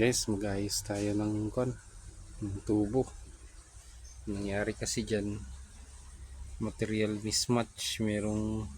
Guys, mag-ayos tayo ng tubo. Nangyari kasi dyan, material mismatch. Merong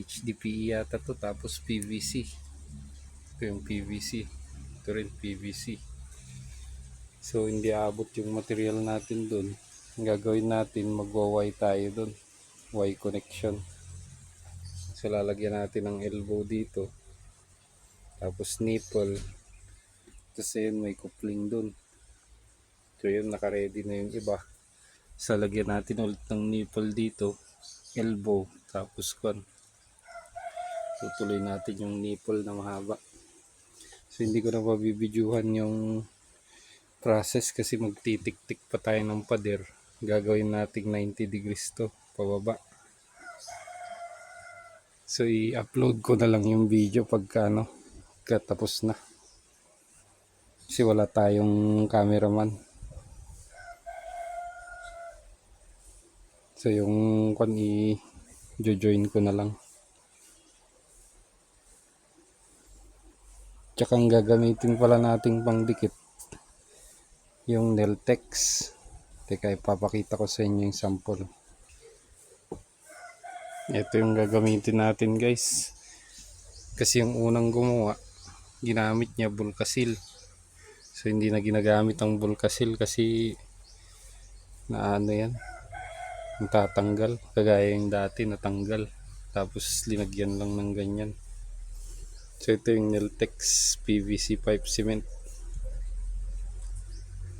HDPE yata to, tapos PVC. Ito yung PVC. Ito rin PVC. So, hindi abot yung material natin dun. Ang gagawin natin, magwa-Y tayo dun. Y connection. So, lalagyan natin ng elbow dito. Tapos nipple. Tapos ayun, may coupling dun. So yun, naka-ready na yung iba. So lagyan natin ulit ng nipple dito, elbow, tapos tutuloy natin yung nipple na mahaba. So hindi ko na mabibidyuhan yung process kasi magtitik-tik pa tayo ng pader. Gagawin natin 90 degrees to, pababa. So i-upload ko na lang yung video pagka tapos na. Kasi wala tayong cameraman. So yung i-join ko na lang. Tsaka ang gagamitin pala nating pangdikit yung Neltex. Teka, ipapakita ko sa inyo yung sample. Ito yung gagamitin natin, guys. Kasi yung unang gumawa, ginamit niya Vulcasil. So hindi na ginagamit ang Vulcasil kasi yan, natatanggal. Kagaya yung dati natanggal. Tapos linagyan lang ng ganyan. So ito yung Neltex PVC pipe cement.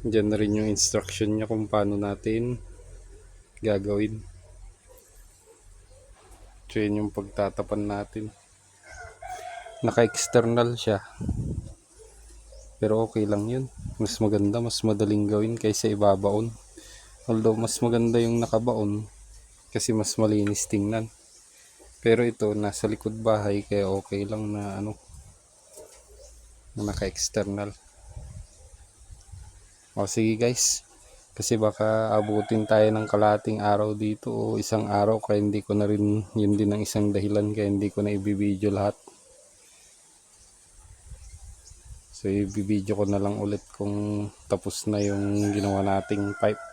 Diyan na rin yung instruction niya kung paano natin gagawin. So yun yung pagtatapan natin. Naka-external siya. Pero okay lang yun. Mas maganda, mas madaling gawin kaysa ibabaon. Although mas maganda yung nakabaon kasi mas malinis tingnan. Pero ito nasa likod bahay kaya okay lang na naka-external. O sige guys, kasi baka abutin tayo ng kalating araw dito o isang araw, kaya hindi ko na rin, yun din ang isang dahilan kaya hindi ko na ibibideo lahat. So ibibideo ko na lang ulit kung tapos na yung ginawa nating pipe.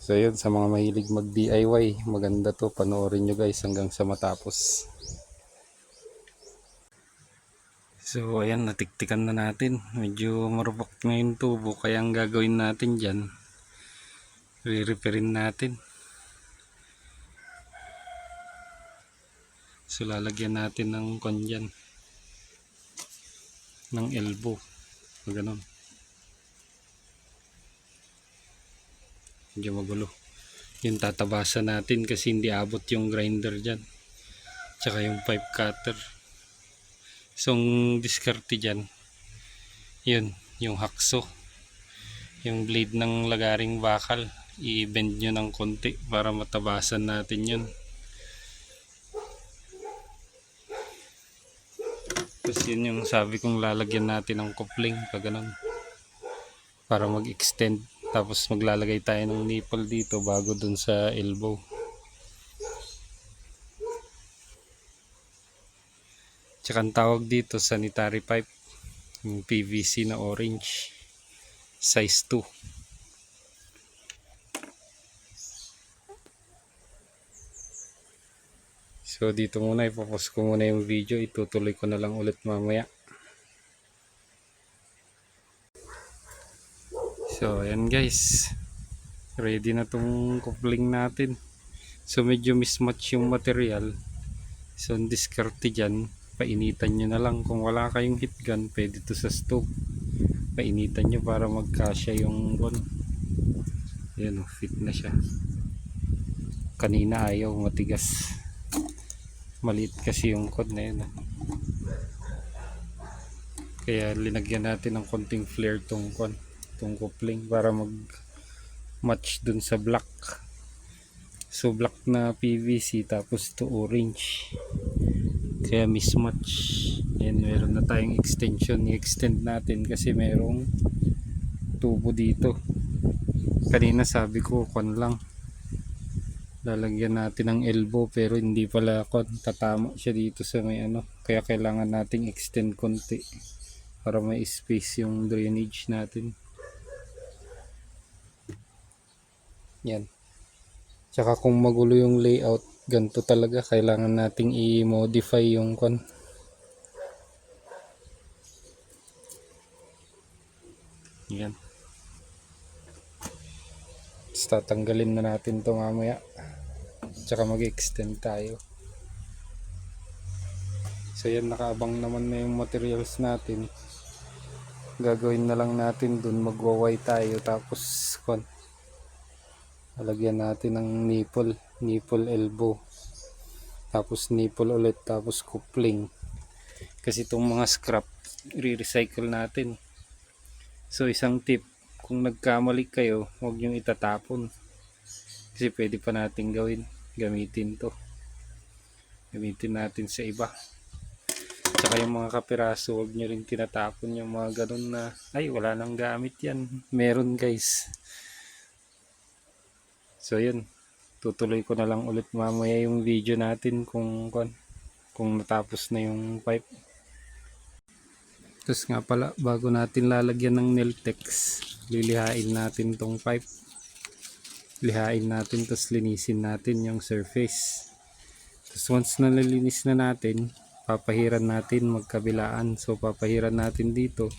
So yun, sa mga mahilig mag DIY, maganda to, panoorin nyo guys hanggang sa matapos. So ayan, natiktikan na natin. Medyo marupok na yung tubo, kaya ang gagawin natin dyan, re-repairin natin. So lalagyan natin ng dyan, ng elbow, gano'n. Medyo magulo. Yung tatabasan natin kasi hindi abot yung grinder dyan. Tsaka yung pipe cutter. So ang diskarte dyan, yun, yung hakso. Yung blade ng lagaring bakal, i-bend nyo ng konti para matabasan natin yun. Tapos yun yung sabi kong lalagyan natin ng coupling, kaganon, para mag-extend. Tapos maglalagay tayo ng nipple dito bago dun sa elbow. Tsaka ang tawag dito sanitary pipe, yung PVC na orange, size 2. So dito muna, ipopost ko muna yung video, itutuloy ko na lang ulit mamaya. So ayan guys, ready na tong coupling natin. So medyo mismatch yung material. So ang diskarte dyan, painitan nyo na lang. Kung wala kayong heat gun, pwede to sa stove. Painitan nyo para magkasya yung ayan, fit na siya. Kanina ayaw, matigas. Maliit kasi yung na yun. Kaya linagyan natin ng konting flare tong coupling para mag match dun sa black. So black na PVC tapos to orange, kaya mismatch. Yan, meron na tayong extension. I-extend natin kasi merong tubo dito. Kanina sabi ko lang, lalagyan natin ng elbow pero hindi pala tatama siya dito sa may ano, kaya kailangan nating extend konti para may space yung drainage natin. Yan. Tsaka kung magulo yung layout, ganito talaga, kailangan nating i-modify yung yan. Tapos tatanggalin na natin to mamaya, tsaka mag-extend tayo. So yan, nakaabang naman na yung materials natin. Gagawin na lang natin dun, magwaway tayo, tapos lalagyan natin ng nipple elbow, tapos nipple ulit, tapos coupling. Kasi itong mga scrap re-recycle natin. So isang tip, kung nagkamali kayo, huwag nyo itatapon, kasi pwede pa natin gamitin natin sa iba. Tsaka yung mga kapiraso, huwag nyo rin tinatapon, yung mga ganun na ay wala nang gamit yan. Meron guys. So yun, tutuloy ko na lang ulit mamaya yung video natin kung natapos na yung pipe. Tapos nga pala, bago natin lalagyan ng Neltex, lilihain natin tong pipe. Lihain natin, tapos linisin natin yung surface. Tapos once na nalinis na natin, papahiran natin magkabilaan. So papahiran natin dito,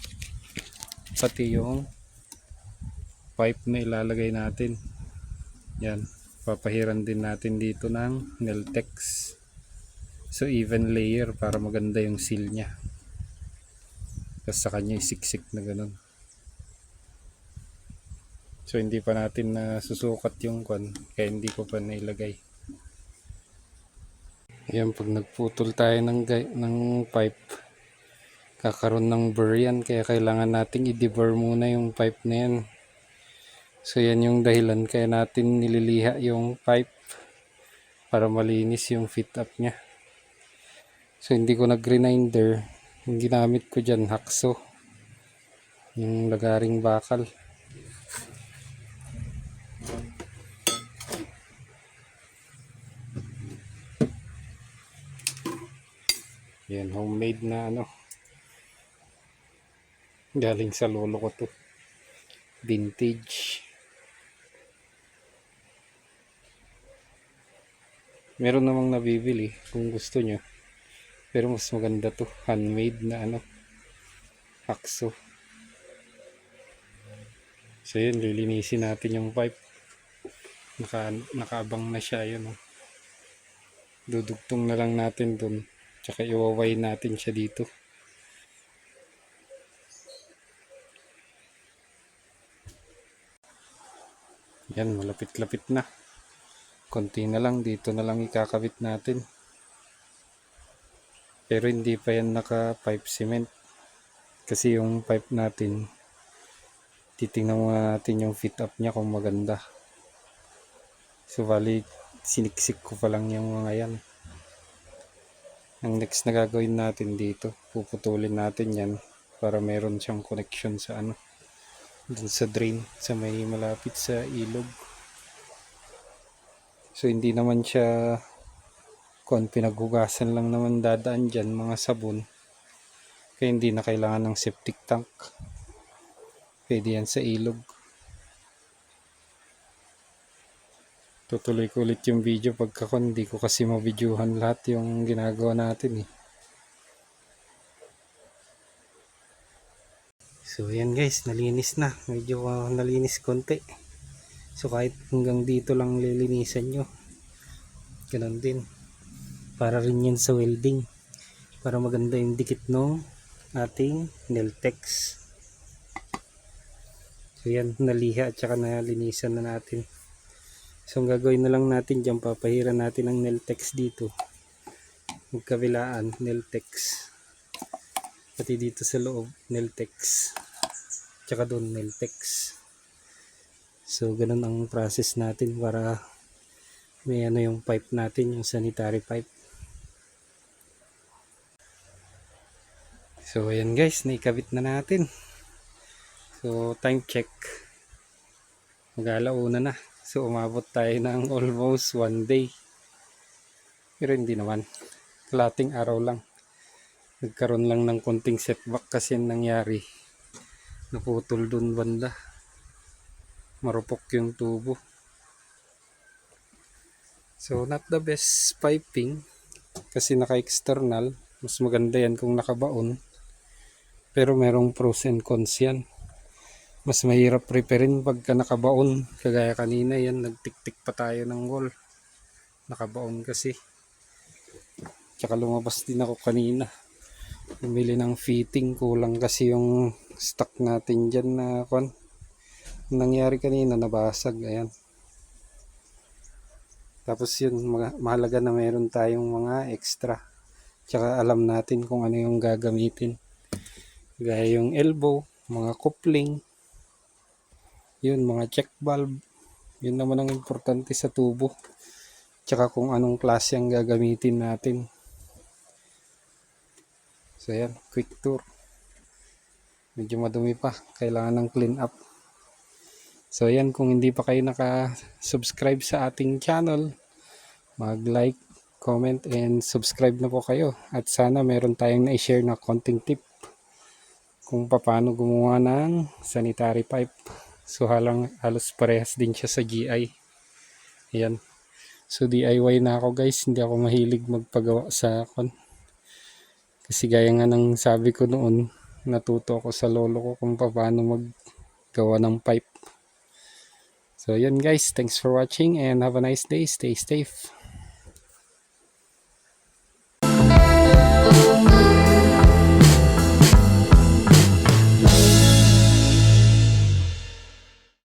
pati yung pipe na ilalagay natin. Yan, papahiran din natin dito ng Neltex. So even layer para maganda yung seal nya. Tapos sa kanya isiksik na ganun. So hindi pa natin susukat yung kaya hindi ko pa nailagay. Ayan, pag nagputol tayo ng pipe, kakaroon ng burr yan, kaya kailangan nating i-deburr muna yung pipe na yan. So yan yung dahilan kaya natin nililiha yung pipe, para malinis yung fit up nya. So hindi ko nag-grinder, yung ginamit ko dyan hakso, yung lagaring bakal. Yan, homemade na galing sa lolo ko to, vintage. Meron namang nabibili kung gusto nyo, pero mas maganda to, handmade na hakso. So yun, lilinisin natin yung pipe. Nakaabang na siya, yun. Dudugtong na lang natin dun, tsaka iwaway natin siya dito. Yan, malapit-lapit na. Konti na lang, dito na lang ikakabit natin. Pero hindi pa yan naka pipe cement, kasi yung pipe natin, titingnan muna natin yung fit up nya kung maganda. So bali, siniksik ko pa lang yung mga yan. Ang next na gagawin natin dito, puputulin natin yan para meron siyang connection sa dun sa drain, sa may malapit sa ilog. So hindi naman siya pinaghugasan lang naman dadaan dyan, mga sabon, kaya hindi na kailangan ng septic tank. Pwede yan sa ilog. Tutuloy ko ulit yung video pagka hindi ko kasi mabidyuhan lahat yung ginagawa natin eh. So yan guys, nalinis na. Medyo nalinis konti. So kahit hanggang dito lang lilinisan nyo, ganun din. Para rin yan sa welding, para maganda yung dikit ng ating Neltex. So yan, naliha at saka nalinisan na natin. So ang gagawin na lang natin dyan, papahiran natin ng Neltex dito, magkabilaan Neltex, pati dito sa loob Neltex, tsaka doon Neltex. So ganun ang process natin para may yung pipe natin, yung sanitary pipe. So ayan guys, naikabit na natin. So time check, mag-alauna na. So umabot tayo ng almost 1 day. Pero hindi naman. Kalating araw lang. Nagkaroon lang ng konting setback kasi nangyari. Naputol dun banda. Marupok yung tubo. So not the best piping. Kasi naka-external. Mas maganda yan kung nakabaon. Pero merong pros and cons yan. Mas mahirap repairin pagka nakabaon. Kagaya kanina yan. Nagtik-tik pa tayo ng wall. Nakabaon kasi. Tsaka lumabas din ako kanina. Bumili ng fitting, kulang kasi yung stock natin dyan na kwan. Nangyari kanina, nabasag, ayan. Tapos yun, mahalaga na meron tayong mga extra. Tsaka alam natin kung ano yung gagamitin. Gaya yung elbow, mga coupling, yun, mga check valve. Yun naman ang importante sa tubo. Tsaka kung anong klase ang gagamitin natin. So ayan, quick tour. Medyo madumi pa, kailangan ng clean up. So ayan, kung hindi pa kayo naka-subscribe sa ating channel, mag-like, comment, and subscribe na po kayo. At sana meron tayong na-share na konting tip kung paano gumawa ng sanitary pipe. So halos parehas din siya sa GI. Ayan. So DIY na ako guys, hindi ako mahilig magpagawa sa kasi gaya nga ng sabi ko noon, natuto ako sa lolo ko kung paano maggawa ng pipe. So yun guys, thanks for watching and have a nice day. Stay safe.